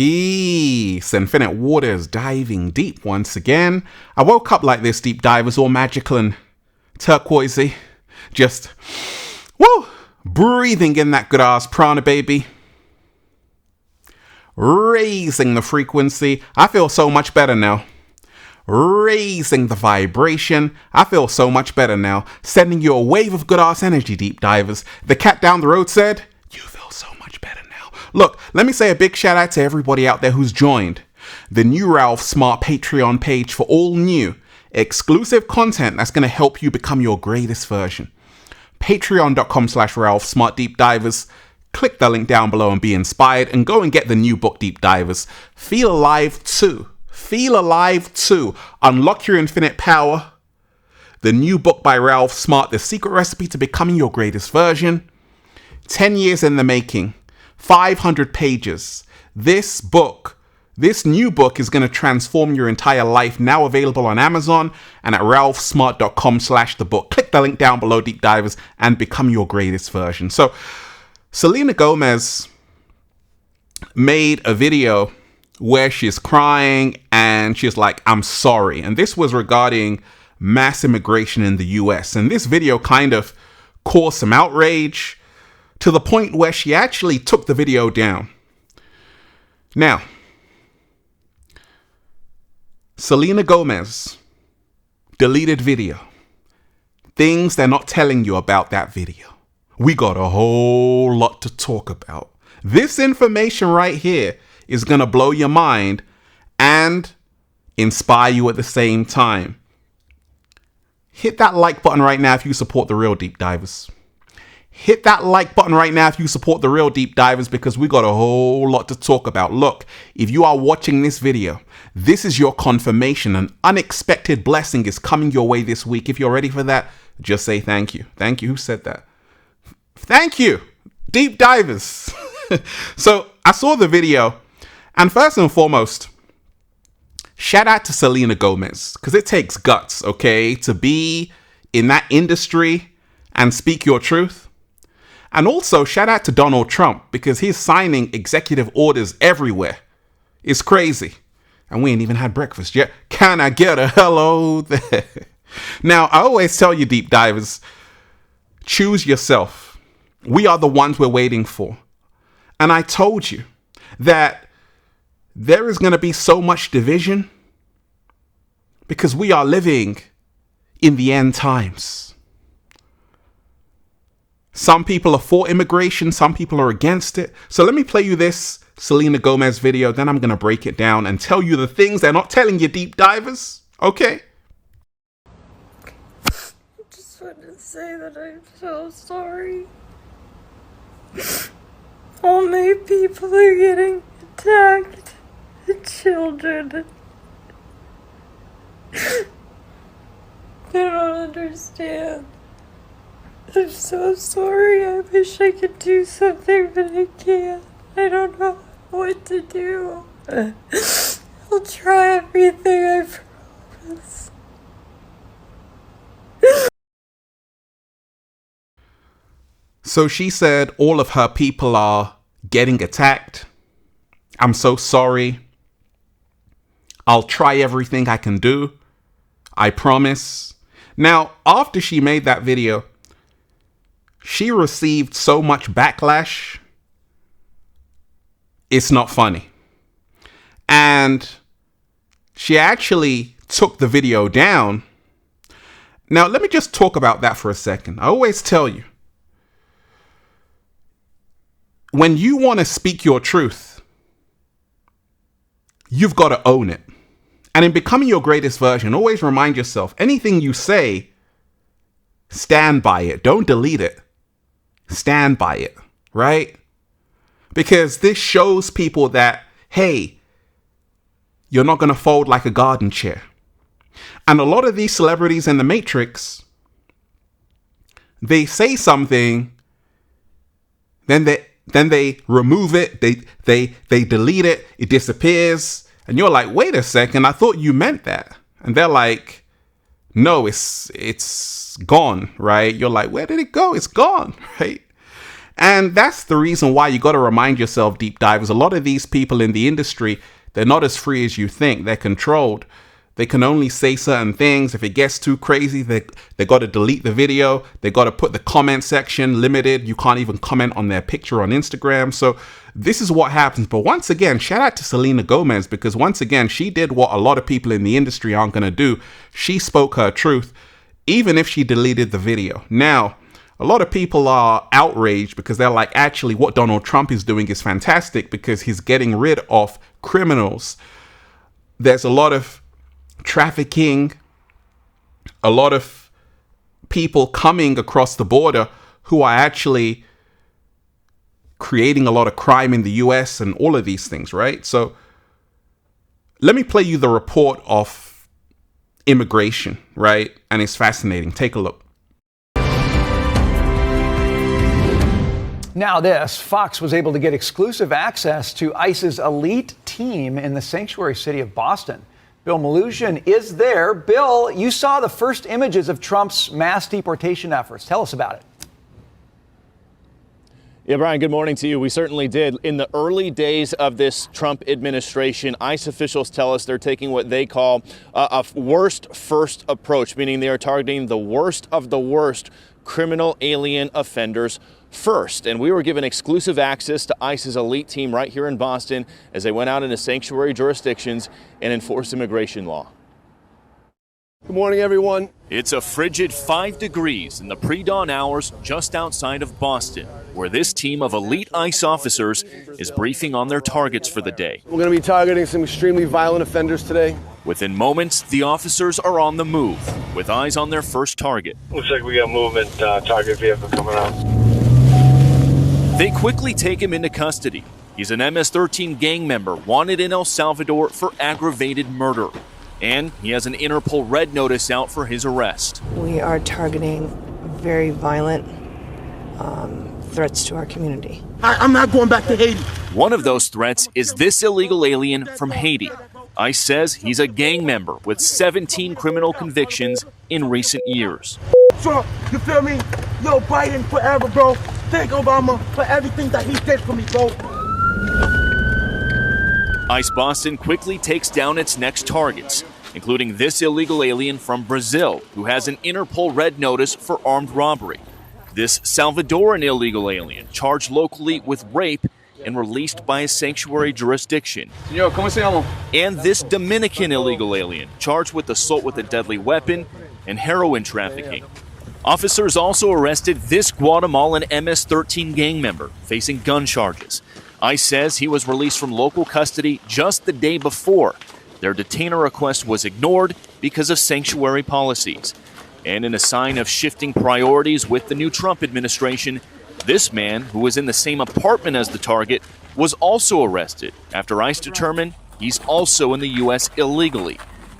Peace. Infinite waters diving deep once again. I woke up like this, deep divers, all magical and turquoisey. Just, woo, breathing in that good ass prana, baby. Raising the frequency. I feel so much better now. Raising the vibration. I feel so much better now. Sending you a wave of good ass energy, deep divers. The cat down the road said, you feel so much better now. Look, let me say a big shout out to everybody out there who's joined the new Ralph Smart Patreon page for all new exclusive content that's going to help you become your greatest version. Patreon.com/Ralph Smart Deep Divers. Click the link down below and be inspired and go and get the new book, Deep Divers. Feel alive too. Feel alive too. Unlock your infinite power. The new book by Ralph Smart, The Secret Recipe to Becoming Your Greatest Version. 10 years in the making. 500 pages. This new book is going to transform your entire life. Now available on Amazon and at ralphsmart.com/thebook. Click the link down below, deep divers, and become your greatest version. So, Selena Gomez made a video where she's crying and she's like, I'm sorry. And this was regarding mass immigration in the US. And this video kind of caused some outrage to the point where she actually took the video down. Now, Selena Gomez deleted video. Things they're not telling you about that video. We got a whole lot to talk about. This information right here is going to blow your mind and inspire you at the same time. Hit that like button right now if you support the real deep divers. Hit that like button right now if you support the real deep divers, because we got a whole lot to talk about. Look, if you are watching this video, this is your confirmation. An unexpected blessing is coming your way this week. If you're ready for that, just say thank you. Thank you. Who said that? Thank you, deep divers. So I saw the video, and first and foremost, shout out to Selena Gomez, because it takes guts, okay, to be in that industry and speak your truth. And also shout out to Donald Trump, because he's signing executive orders everywhere. It's crazy. And we ain't even had breakfast yet. Can I get a hello there? Now, I always tell you, deep divers, choose yourself. We are the ones we're waiting for. And I told you that there is going to be so much division because we are living in the end times. Some people are for immigration, some people are against it. So let me play you this Selena Gomez video, then I'm going to break it down and tell you the things they're not telling you, deep divers. Okay? I just wanted to say that I'm so sorry. All my people are getting attacked. The children. They don't understand. I'm so sorry. I wish I could do something, but I can't. I don't know what to do. I'll try everything, I promise. So she said all of her people are getting attacked. I'm so sorry. I'll try everything I can do. I promise. Now, after she made that video, she received so much backlash. It's not funny. And she actually took the video down. Now, let me just talk about that for a second. I always tell you, when you want to speak your truth, you've got to own it. And in becoming your greatest version, always remind yourself, anything you say, stand by it. Don't delete it. Stand by it, right? Because this shows people that, hey, you're not going to fold like a garden chair. And a lot of these celebrities in the Matrix, they say something, then they remove it, they delete it, it disappears, and you're like, wait a second, I thought you meant that. And they're like, no, it's gone, right? You're like, where did it go? It's gone, right? And that's the reason why you got to remind yourself, deep divers, a lot of these people in the industry, they're not as free as you think. They're controlled. They can only say certain things. If it gets too crazy, they got to delete the video. They got to put the comment section limited. You can't even comment on their picture on Instagram. So this is what happens. But once again, shout out to Selena Gomez, because once again, she did what a lot of people in the industry aren't going to do. She spoke her truth, even if she deleted the video. Now, a lot of people are outraged because they're like, actually, what Donald Trump is doing is fantastic because he's getting rid of criminals. There's a lot of trafficking, a lot of people coming across the border who are actually creating a lot of crime in the US and all of these things, right? So let me play you the report of immigration, right? And it's fascinating. Take a look. Now this, Fox was able to get exclusive access to ICE's elite team in the sanctuary city of Boston. Bill Maluzhian is there. Bill, you saw the first images of Trump's mass deportation efforts. Tell us about it. Yeah, Brian, good morning to you. We certainly did. In the early days of this Trump administration, ICE officials tell us they're taking what they call a worst first approach, meaning they are targeting the worst of the worst criminal alien offenders first. And we were given exclusive access to ICE's elite team right here in Boston as they went out into sanctuary jurisdictions and enforced immigration law. Good morning, everyone. It's a frigid 5 degrees in the pre-dawn hours just outside of Boston, where this team of elite ICE officers is briefing on their targets for the day. We're going to be targeting some extremely violent offenders today. Within moments, the officers are on the move, with eyes on their first target. Looks like we got movement, target vehicle coming out. They quickly take him into custody. He's an MS-13 gang member wanted in El Salvador for aggravated murder. And he has an Interpol red notice out for his arrest. We are targeting very violent threats to our community. I'm not going back to Haiti. One of those threats is this illegal alien from Haiti. ICE says he's a gang member with 17 criminal convictions in recent years. Trump, you feel me? Yo, Biden forever, bro. Thank Obama for everything that he did for me, bro. ICE Boston quickly takes down its next targets, including this illegal alien from Brazil who has an Interpol red notice for armed robbery. This Salvadoran illegal alien charged locally with rape and released by a sanctuary jurisdiction. Señor, ¿cómo se llama? And this Dominican illegal alien charged with assault with a deadly weapon and heroin trafficking. Officers also arrested this Guatemalan MS-13 gang member facing gun charges. ICE says he was released from local custody just the day before. Their detainer request was ignored because of sanctuary policies. And in a sign of shifting priorities with the new Trump administration, this man, who was in the same apartment as the target, was also arrested after ICE determined he's also in the U.S. illegally.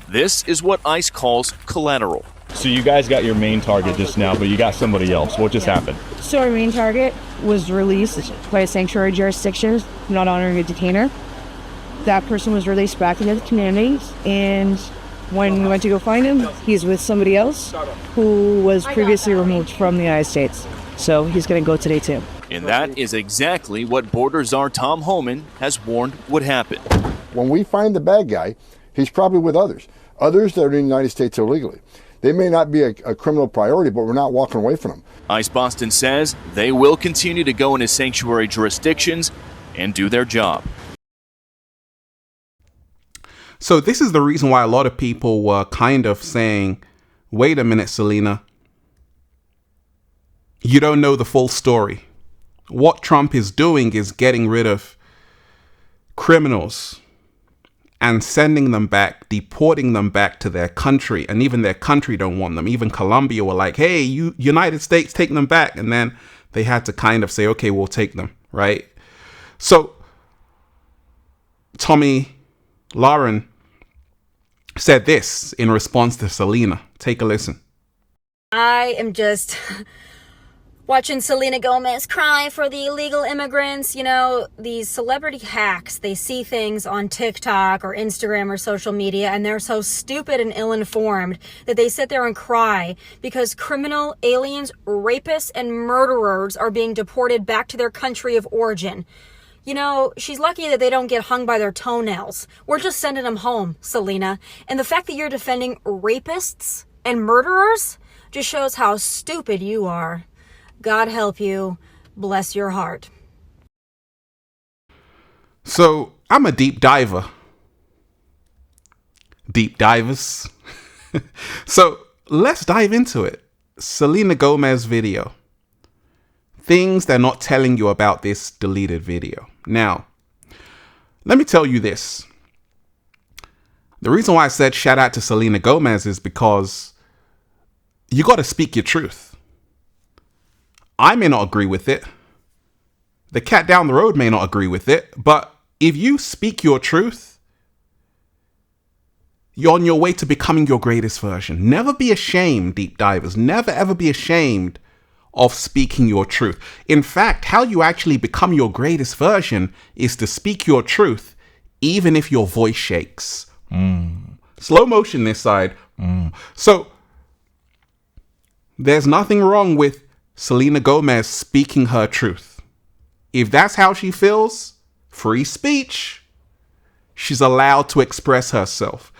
This is what ICE calls collateral. So you guys got your main target just now, but you got somebody else. What just happened? So our main target was released by a sanctuary jurisdiction, not honoring a detainer. That person was released back into the community, and when we went to go find him, he's with somebody else who was previously removed from the United States. So he's going to go today too. And that is exactly what Border Czar Tom Homan has warned would happen. When we find the bad guy, he's probably with others that are in the United States illegally. They may not be a criminal priority, but we're not walking away from them. ICE Boston says they will continue to go into sanctuary jurisdictions and do their job. So this is the reason why a lot of people were kind of saying, wait a minute, Selena. You don't know the full story. What Trump is doing is getting rid of criminals and sending them back, deporting them back to their country. And even their country don't want them. Even Colombia were like, hey, you United States, take them back. And then they had to kind of say, okay, we'll take them, right? So Tommy Lauren said this in response to Selena. Take a listen. I am just Watching Selena Gomez cry for the illegal immigrants. You know, these celebrity hacks, they see things on TikTok or Instagram or social media, and they're so stupid and ill-informed that they sit there and cry because criminal aliens, rapists, and murderers are being deported back to their country of origin. You know, she's lucky that they don't get hung by their toenails. We're just sending them home, Selena. And the fact that you're defending rapists and murderers just shows how stupid you are. God help you. Bless your heart. So I'm a deep diver. Deep divers. So let's dive into it. Selena Gomez video. Things they're not telling you about this deleted video. Now, let me tell you this. The reason why I said shout out to Selena Gomez is because you got to speak your truth. I may not agree with it. The cat down the road may not agree with it. But if you speak your truth, you're on your way to becoming your greatest version. Never be ashamed, deep divers. Never ever be ashamed of speaking your truth. In fact, how you actually become your greatest version is to speak your truth, even if your voice shakes. Slow motion this side. So there's nothing wrong with Selena Gomez speaking her truth. If that's how she feels, free speech. She's allowed to express herself.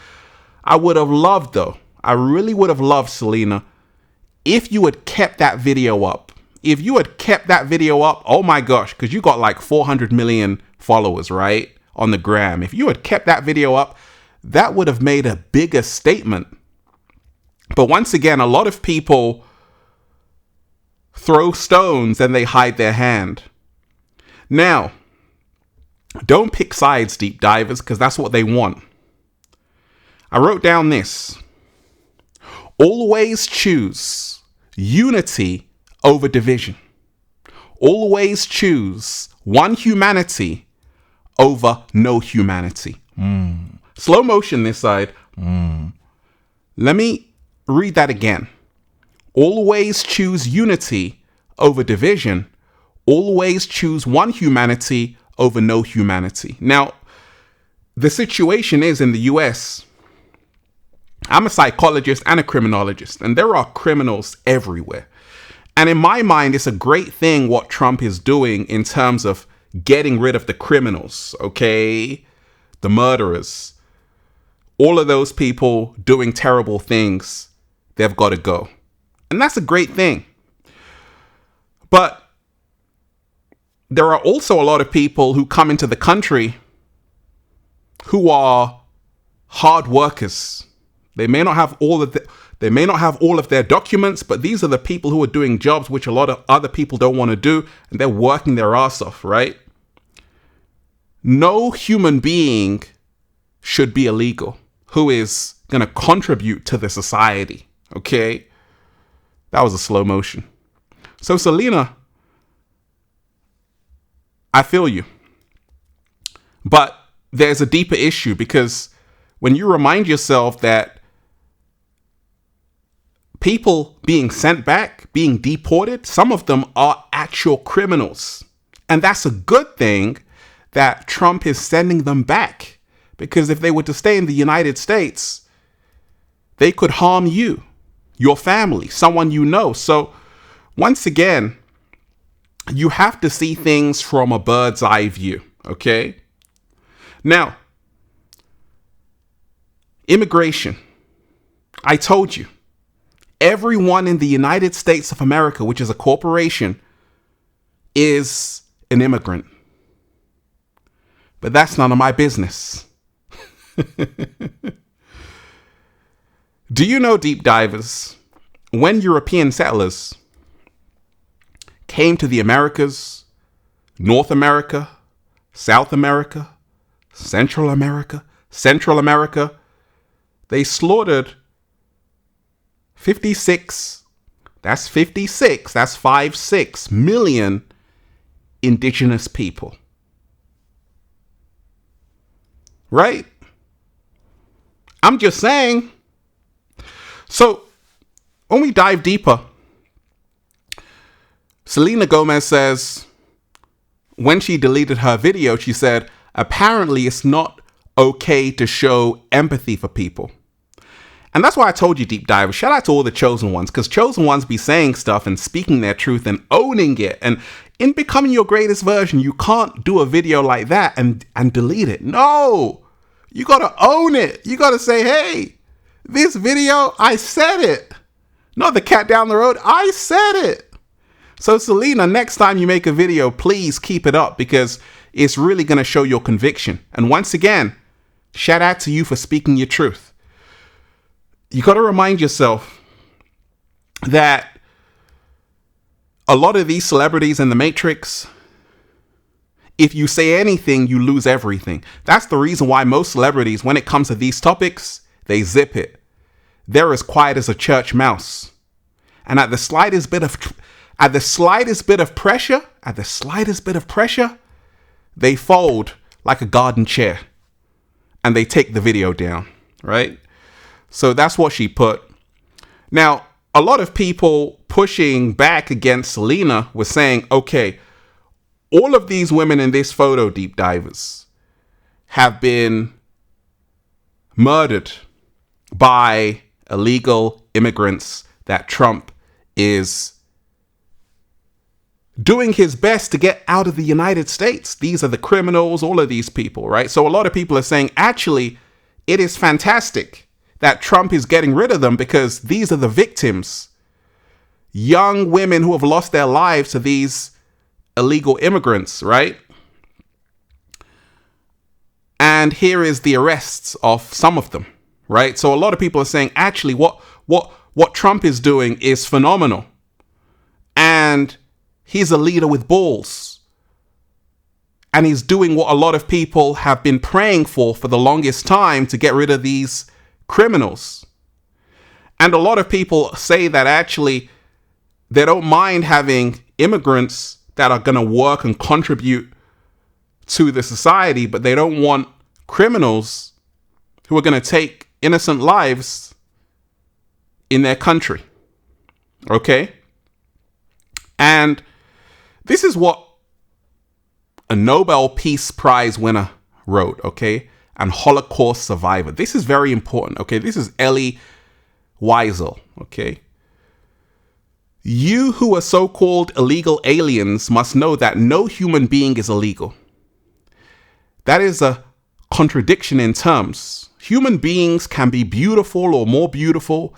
I would have loved, though, I really would have loved, Selena, if you had kept that video up. If you had kept that video up, oh my gosh, because you got like 400 million followers, right? On the gram. If you had kept that video up, that would have made a bigger statement. But once again, a lot of people throw stones and they hide their hand. Now, don't pick sides, deep divers, because that's what they want. I wrote down this. Always choose unity over division. Always choose one humanity over no humanity. Slow motion this side. Let me read that again. Always choose unity over division. Always choose one humanity over no humanity. Now, the situation is in the US, I'm a psychologist and a criminologist, and there are criminals everywhere. And in my mind, it's a great thing what Trump is doing in terms of getting rid of the criminals, okay? The murderers. All of those people doing terrible things, they've got to go. And that's a great thing. But there are also a lot of people who come into the country who are hard workers. They may not have all of their documents, but these are the people who are doing jobs which a lot of other people don't want to do, and they're working their ass off, right? No human being should be illegal who is going to contribute to the society, okay? That was a slow motion. So Selena, I feel you. But there's a deeper issue, because when you remind yourself that people being sent back, being deported, some of them are actual criminals. And that's a good thing that Trump is sending them back. Because if they were to stay in the United States, they could harm you, your family, someone you know. So once again, you have to see things from a bird's eye view, okay? Now, immigration. I told you, everyone in the United States of America, which is a corporation, is an immigrant. But that's none of my business. Do you know, deep divers, when European settlers came to the Americas, North America, South America, Central America, they slaughtered 56 million indigenous people. Right? I'm just saying. So when we dive deeper, Selena Gomez says when she deleted her video, she said, apparently it's not okay to show empathy for people. And that's why I told you, deep divers, shout out to all the chosen ones, because chosen ones be saying stuff and speaking their truth and owning it. And in becoming your greatest version, you can't do a video like that and delete it. No, you got to own it. You got to say, hey, this video, I said it. Not the cat down the road. I said it. So Selena, next time you make a video, please keep it up, because it's really going to show your conviction. And once again, shout out to you for speaking your truth. You got to remind yourself that a lot of these celebrities in the Matrix, if you say anything, you lose everything. That's the reason why most celebrities, when it comes to these topics, they zip it. They're as quiet as a church mouse. And at the slightest bit of pressure, they fold like a garden chair and they take the video down, right? So that's what she put. Now, a lot of people pushing back against Selena was saying, okay, all of these women in this photo, deep divers, have been murdered by illegal immigrants that Trump is doing his best to get out of the United States. These are the criminals, all of these people, right? So a lot of people are saying, actually, it is fantastic that Trump is getting rid of them because these are the victims. Young women who have lost their lives to these illegal immigrants, right? And here is the arrests of some of them, right? So a lot of people are saying, actually, what Trump is doing is phenomenal. And he's a leader with balls. And he's doing what a lot of people have been praying for the longest time, to get rid of these criminals. And a lot of people say that actually they don't mind having immigrants that are going to work and contribute to the society, but they don't want criminals who are going to take innocent lives in their country. Okay? And this is what a Nobel Peace Prize winner wrote, okay? And Holocaust survivor. This is very important, okay? This is Elie Wiesel, okay? You who are so-called illegal aliens must know that no human being is illegal. That is a contradiction in terms. Human beings can be beautiful or more beautiful.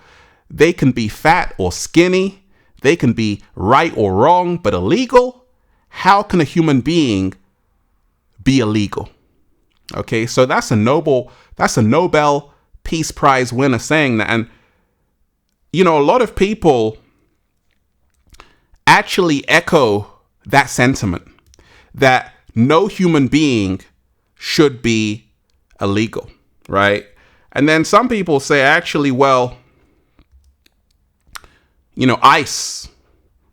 They can be fat or skinny. They can be right or wrong, but illegal? How can a human being be illegal? Okay, so that's a Nobel Peace Prize winner saying that. And, you know, a lot of people actually echo that sentiment, that no human being should be illegal, right? And then some people say, actually, well, you know, ICE,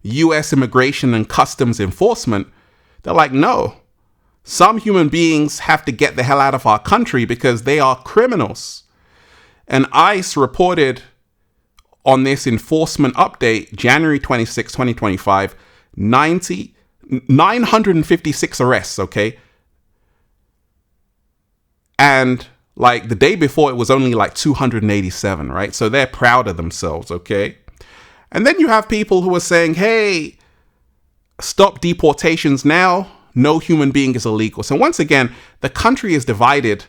U.S. Immigration and Customs Enforcement, they're like, no, some human beings have to get the hell out of our country because they are criminals. And ICE reported on this enforcement update, January 26, 2025, 956 arrests, okay? And like the day before, it was only like 287, right? So they're proud of themselves, okay? And then you have people who are saying, hey, stop deportations now. No human being is illegal. So once again, the country is divided.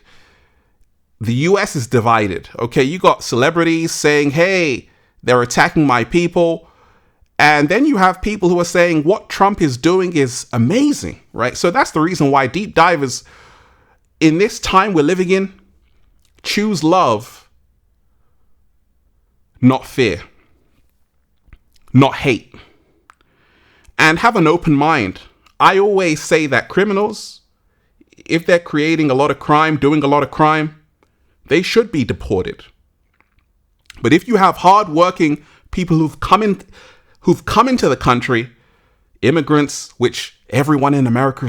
The US is divided. Okay, you got celebrities saying, hey, they're attacking my people. And then you have people who are saying what Trump is doing is amazing, right? So that's the reason why deep divers in this time we're living in, choose love, not fear, not hate, and have an open mind. I always say that criminals, if they're creating a lot of crime, doing a lot of crime, they should be deported. But if you have hardworking people who've come into the country, immigrants, which everyone in America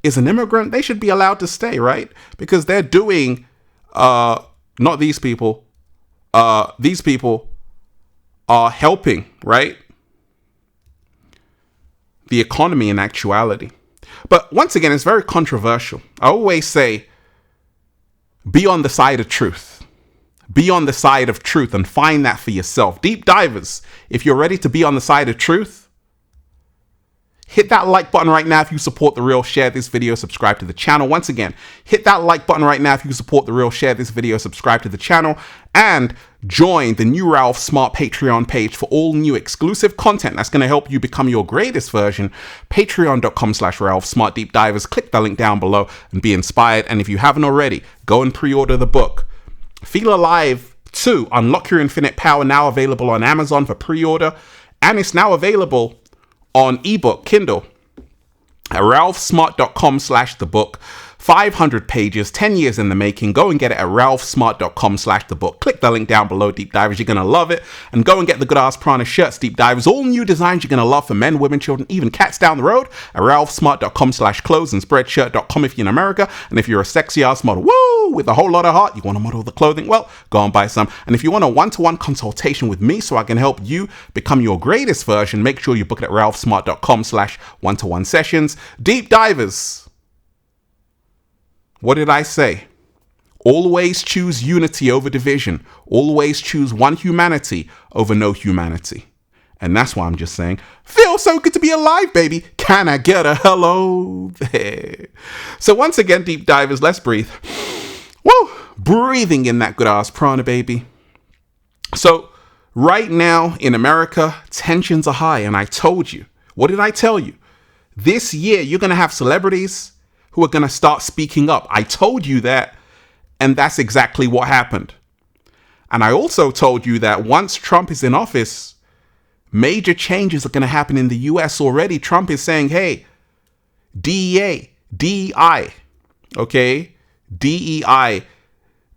is an immigrant, they should be allowed to stay, right? Because they're doing, not these people, these people are helping, right? The economy in actuality. But once again, it's very controversial. I always say, be on the side of truth. Be on the side of truth and find that for yourself. Deep divers, if you're ready to be on the side of truth, hit that like button right now if you support The Real. Share this video, subscribe to the channel. Once again, hit that like button right now if you support The Real. Share this video, subscribe to the channel, and join the new Ralph Smart Patreon page for all new exclusive content that's going to help you become your greatest version. Patreon.com/Ralph Smart Deep Divers. Click the link down below and be inspired. And if you haven't already, go and pre-order the book. Feel Alive 2, Unlock Your Infinite Power, now available on Amazon for pre-order. And it's now available on ebook, Kindle, at ralphsmart.com/thebook. 500 pages, 10 years in the making. Go and get it at ralphsmart.com/thebook. Click the link down below, Deep Divers. You're going to love it. And go and get the Good Ass Prana shirts, Deep Divers. All new designs you're going to love for men, women, children, even cats down the road at ralphsmart.com/clothes and spreadshirt.com if you're in America. And if you're a sexy ass model, woo, with a whole lot of heart, you want to model the clothing, well, go and buy some. And if you want a one-to-one consultation with me so I can help you become your greatest version, make sure you book it at ralphsmart.com/one-to-one sessions. Deep Divers. What did I say? Always choose unity over division. Always choose one humanity over no humanity. And that's why I'm just saying, feels so good to be alive, baby. Can I get a hello there? So once again, Deep Divers, let's breathe. Woo! Breathing in that good ass prana, baby. So right now in America, tensions are high. And I told you, what did I tell you? This year, you're going to have celebrities who are going to start speaking up. I told you that, and that's exactly what happened. And I also told you that once Trump is in office, major changes are going to happen in the US already. Trump is saying, hey, DEA, DEI, okay? DEI,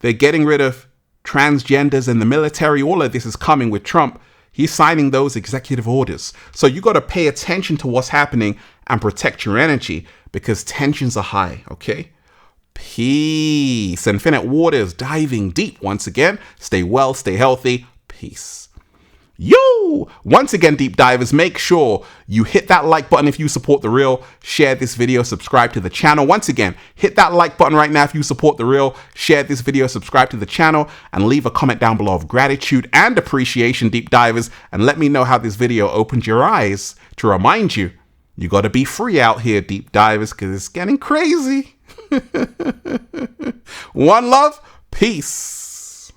they're getting rid of transgenders in the military. All of this is coming with Trump. He's signing those executive orders. So you got to pay attention to what's happening and protect your energy because tensions are high, okay? Peace. Infinite waters diving deep once again. Stay well, stay healthy. Peace. Yo! Once again, Deep Divers, make sure you hit that like button if you support The Real. Share this video, subscribe to the channel. Once again, hit that like button right now if you support The Real. Share this video, subscribe to the channel, and leave a comment down below of gratitude and appreciation, Deep Divers, and let me know how this video opened your eyes to remind you, you gotta be free out here, Deep Divers, because it's getting crazy. One love, peace.